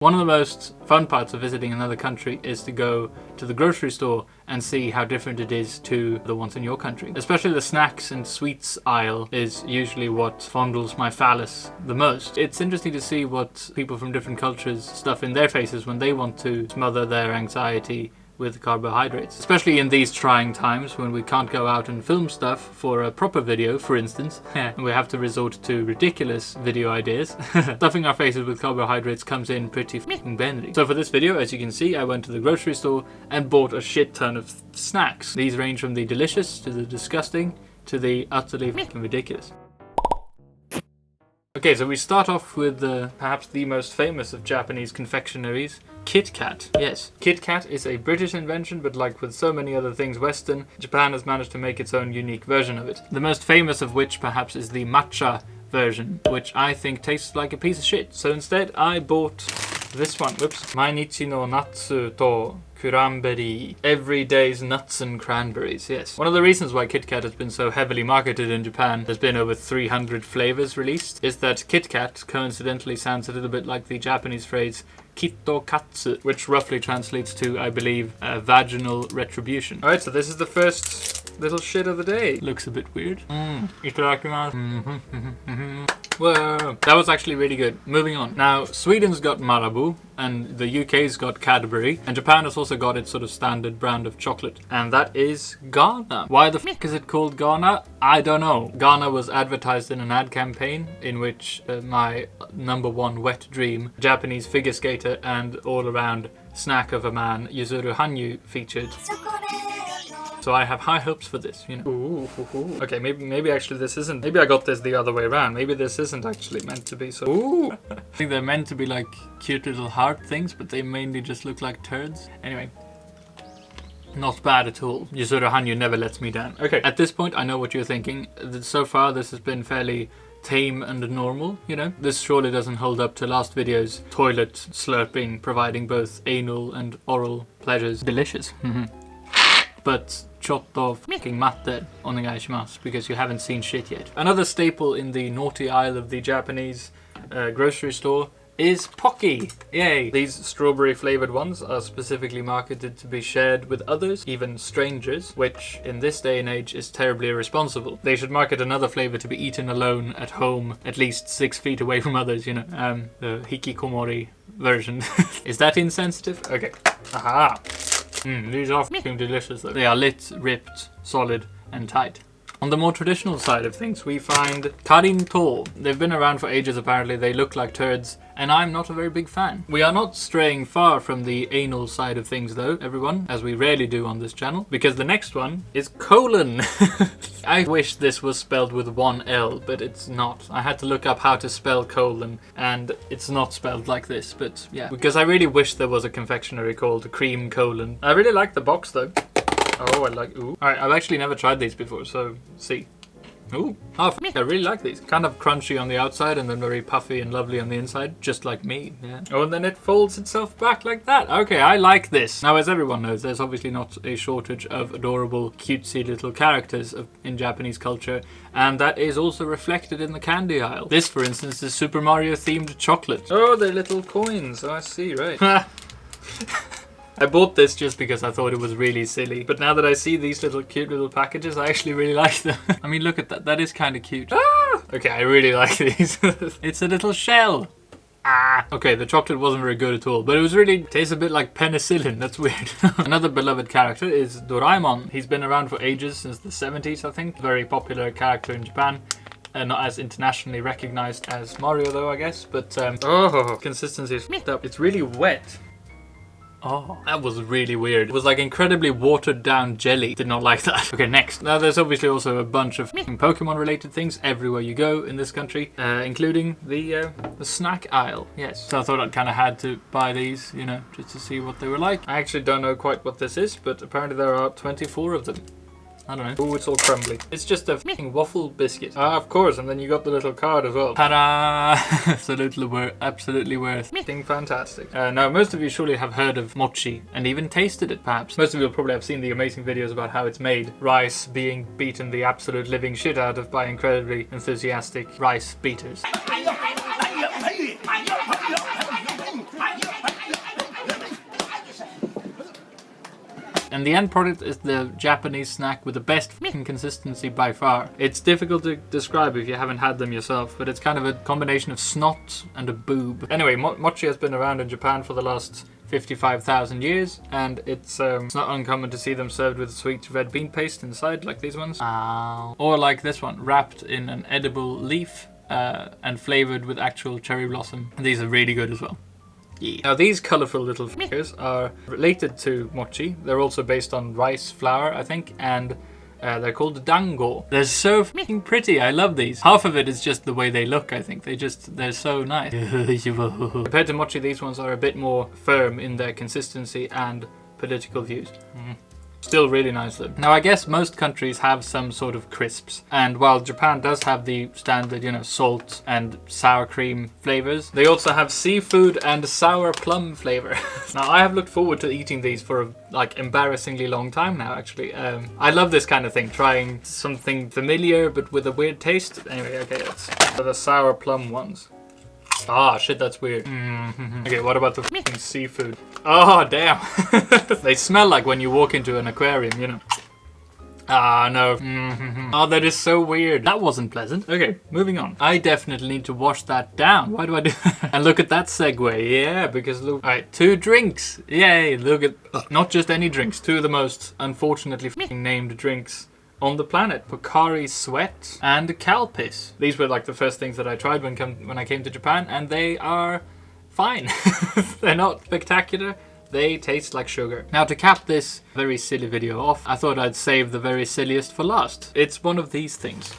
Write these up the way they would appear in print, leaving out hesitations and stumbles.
One of the most fun parts of visiting another country is to go to the grocery store and see how different it is to the ones in your country. Especially the snacks and sweets aisle is usually what fondles my phallus the most. It's interesting to see what people from different cultures stuff in their faces when they want to smother their anxiety with carbohydrates. Especially in these trying times when we can't go out and film stuff for a proper video, for instance, and we have to resort to ridiculous video ideas. Stuffing our faces with carbohydrates comes in pretty f***ing bendy. So for this video, as you can see, I went to the grocery store and bought a shit ton of snacks. These range from the delicious to the disgusting to the utterly f***ing ridiculous. Okay, so we start off with perhaps the most famous of Japanese confectionaries, Kit Kat. Yes, Kit Kat is a British invention, but like with so many other things Western, Japan has managed to make its own unique version of it. The most famous of which perhaps is the matcha version, which I think tastes like a piece of shit. So instead I bought this one. Whoops. Mainichi no natsu to cranberry. Every day's nuts and cranberries, yes. One of the reasons why Kit Kat has been so heavily marketed in Japan, there's been over 300 flavors released, is that Kit Kat coincidentally sounds a little bit like the Japanese phrase Kitto Katsu, which roughly translates to, I believe, vaginal retribution. Alright, so this is the first little shit of the day. Looks a bit weird. Itadakimasu. Whoa, that was actually really good. Moving on. Now, Sweden's got Marabou, and the UK's got Cadbury, and Japan has also got its sort of standard brand of chocolate, and that is Ghana. Why the f*** is it called Ghana? I don't know. Ghana was advertised in an ad campaign in which my #1 wet dream, Japanese figure skater and all-around snack of a man, Yuzuru Hanyu, featured. So I have high hopes for this, you know. Ooh. Okay, maybe actually this isn't. Maybe I got this the other way around. Maybe this isn't actually meant to be so. Ooh. I think they're meant to be like cute little heart things, but they mainly just look like turds. Anyway. Not bad at all. Yuzuru Hanyu never lets me down. Okay, at this point I know what you're thinking. So far this has been fairly tame and normal, you know. This surely doesn't hold up to last video's toilet slurping, providing both anal and oral pleasures. Delicious. But chotto f***ing matte onegaishimasu, because you haven't seen shit yet. Another staple in the naughty aisle of the Japanese grocery store is Pocky. Yay! These strawberry flavored ones are specifically marketed to be shared with others, even strangers, which in this day and age is terribly irresponsible. They should market another flavor to be eaten alone at home, at least 6 feet away from others, you know. The hikikomori version. Is that insensitive? Okay. Aha! These are f***ing delicious though. They are lit, ripped, solid, and tight. On the more traditional side of things, we find Karinto. They've been around for ages apparently, they look like turds, and I'm not a very big fan. We are not straying far from the anal side of things though, everyone, as we rarely do on this channel, because the next one is colon. I wish this was spelled with 1 L, but it's not. I had to look up how to spell colon, and it's not spelled like this, but yeah. Because I really wish there was a confectionery called Cream Colon. I really like the box though. Oh, I like, ooh. Alright, I've actually never tried these before, so see. Ooh. Oh, I really like these. Kind of crunchy on the outside and then very puffy and lovely on the inside, just like me. Yeah. Oh, and then it folds itself back like that. Okay, I like this. Now, as everyone knows, there's obviously not a shortage of adorable, cutesy little characters in Japanese culture, and that is also reflected in the candy aisle. This, for instance, is Super Mario themed chocolate. Oh, they're little coins. Oh, I see, right. I bought this just because I thought it was really silly. But now that I see these little cute little packages, I actually really like them. I mean, look at that. That is kind of cute. Ah! Okay, I really like these. It's a little shell. Ah! Okay, the chocolate wasn't very good at all. But it was really... tastes a bit like penicillin. That's weird. Another beloved character is Doraemon. He's been around for ages, since the 70s, I think. Very popular character in Japan. Not as internationally recognized as Mario, though, I guess. But, consistency is f***ed up. It's really wet. Oh, that was really weird. It was like incredibly watered down jelly. Did not like that. Okay, next. Now there's obviously also a bunch of Pokemon related things everywhere you go in this country, including the snack aisle. Yes. So I thought I'd kind of had to buy these, you know, just to see what they were like. I actually don't know quite what this is, but apparently there are 24 of them. I don't know. Oh, it's all crumbly. It's just a f***ing waffle biscuit. Ah, of course. And then you got the little card as well. Ta-da! Absolutely worth. F***ing fantastic. Now, most of you surely have heard of mochi and even tasted it, perhaps. Most of you will probably have seen the amazing videos about how it's made. Rice being beaten the absolute living shit out of by incredibly enthusiastic rice beaters. And the end product is the Japanese snack with the best consistency by far. It's difficult to describe if you haven't had them yourself, but it's kind of a combination of snot and a boob. Anyway, mochi has been around in Japan for the last 55,000 years, and it's not uncommon to see them served with sweet red bean paste inside, like these ones. Or like this one, wrapped in an edible leaf and flavored with actual cherry blossom. And these are really good as well. Yeah. Now these colourful little figures are related to mochi. They're also based on rice flour, I think, and they're called dango. They're so fucking pretty. I love these. Half of it is just the way they look, I think. They're so nice. Compared to mochi, these ones are a bit more firm in their consistency and political views. Still really nice though. Now I guess most countries have some sort of crisps, and while Japan does have the standard, you know, salt and sour cream flavors, they also have seafood and sour plum flavor. Now I have looked forward to eating these for a embarrassingly long time now, actually. I love this kind of thing, trying something familiar but with a weird taste. Anyway, okay, that's the sour plum ones. Ah, shit, that's weird. Okay, what about the fucking seafood? Oh, damn. They smell like when you walk into an aquarium, you know. Ah, no. Oh, that is so weird. That wasn't pleasant. Okay, moving on. I definitely need to wash that down. Why do I do that? And look at that segue. Yeah, because look. Alright, 2 drinks. Yay, look at. Not just any drinks. 2 of the most unfortunately fucking named drinks on the planet. Pocari Sweat and Calpis. These were like the first things that I tried when I came to Japan, and they are fine. They're not spectacular. They taste like sugar. Now to cap this very silly video off, I thought I'd save the very silliest for last. It's one of these things.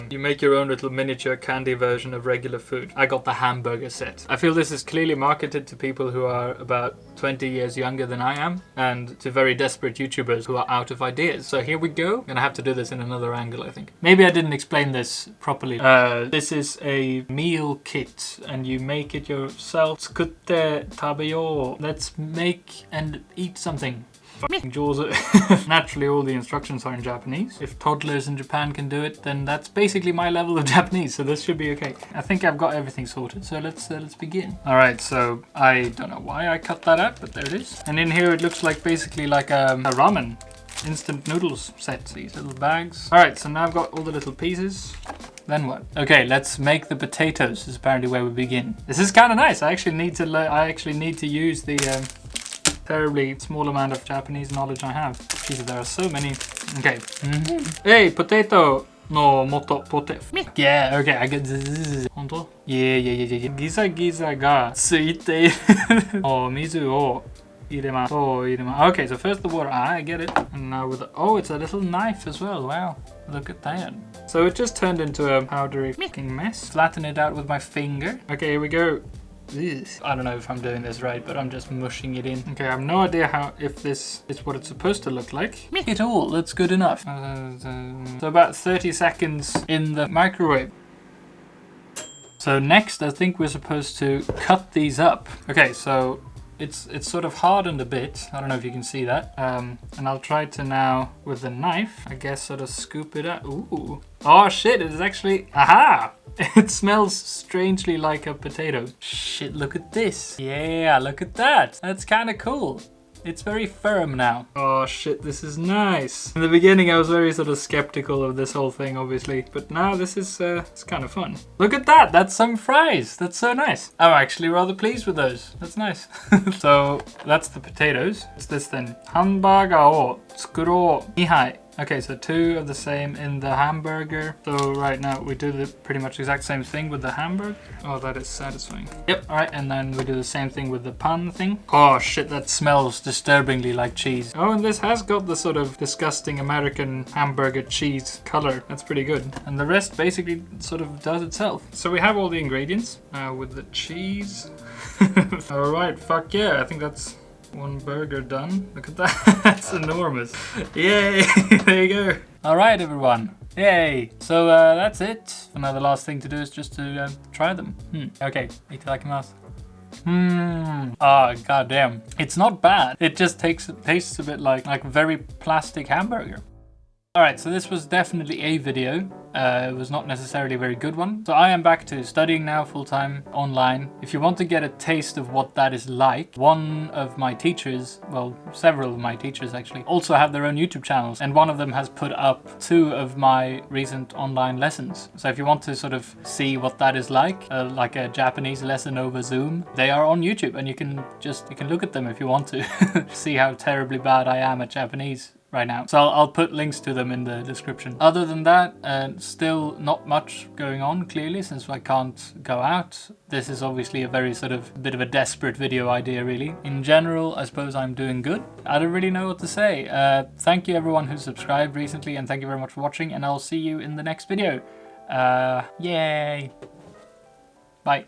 You make your own little miniature candy version of regular food. I got the hamburger set. I feel this is clearly marketed to people who are about 20 years younger than I am, and to very desperate YouTubers who are out of ideas. So here we go. I'm gonna have to do this in another angle, I think. Maybe I didn't explain this properly. This is a meal kit, and you make it yourself. Skutte tabeyo. Let's make and eat something. Naturally, all the instructions are in Japanese. If toddlers in Japan can do it, then that's basically my level of Japanese, so this should be okay. I think I've got everything sorted, so let's begin. All right, so I don't know why I cut that out, but there it is. And in here it looks like basically like a ramen instant noodles set. These little bags. All right, so now I've got all the little pieces. Then what? Okay, let's make the potatoes. This is apparently where we begin. This is kind of nice. I actually need to use the terribly small amount of Japanese knowledge I have. Jesus, there are so many. Okay. Hey, potato no moto pote. Yeah, okay, I get this. Honto? Yeah. Giza giza ga tsuite o mizu o iremasu. Okay, so first the water. I get it. And now with the, oh, it's a little knife as well. Wow. Look at that. So it just turned into a powdery fucking mess. Flatten it out with my finger. Okay, here we go. I don't know if I'm doing this right, but I'm just mushing it in. Okay, I have no idea if this is what it's supposed to look like. It all, that's good enough. So about 30 seconds in the microwave. So next, I think we're supposed to cut these up. Okay, so it's sort of hardened a bit. I don't know if you can see that. And I'll try to now, with the knife, I guess sort of scoop it up. Ooh. Oh shit, it is actually, aha! It smells strangely like a potato. Shit, look at this. Yeah, look at that. That's kind of cool. It's very firm now. Oh shit, this is nice. In the beginning I was very sort of skeptical of this whole thing, obviously. But now this is it's kind of fun. Look at that, that's some fries. That's so nice. I'm actually rather pleased with those. That's nice. So that's the potatoes. What's this then? Hamburger o tsukuro 2杯. Okay, so 2 of the same in the hamburger. So right now we do the pretty much exact same thing with the hamburger. Oh, that is satisfying. Yep, all right, and then we do the same thing with the pan thing. Oh shit, that smells disturbingly like cheese. Oh, and this has got the sort of disgusting American hamburger cheese color. That's pretty good. And the rest basically sort of does itself. So we have all the ingredients with the cheese. All right, fuck yeah, I think that's 1 burger done. Look at that. That's enormous. Yay. There you go. All right, everyone. Yay. So that's it. Now the last thing to do is just to try them. Okay. Itadakimasu. Ah, goddamn. It's not bad. It just tastes a bit like very plastic hamburger. All right, so this was definitely a video. It was not necessarily a very good one. So I am back to studying now full-time online. If you want to get a taste of what that is like, one of my teachers, well, several of my teachers actually, also have their own YouTube channels, and one of them has put up 2 of my recent online lessons. So if you want to sort of see what that is like a Japanese lesson over Zoom, they are on YouTube, and you can look at them if you want to see how terribly bad I am at Japanese right now. So I'll put links to them in the description. Other than that, still not much going on, clearly, since I can't go out. This is obviously a very sort of bit of a desperate video idea, really. In general, I suppose I'm doing good. I don't really know what to say. Thank you everyone who subscribed recently, and thank you very much for watching, and I'll see you in the next video. Yay!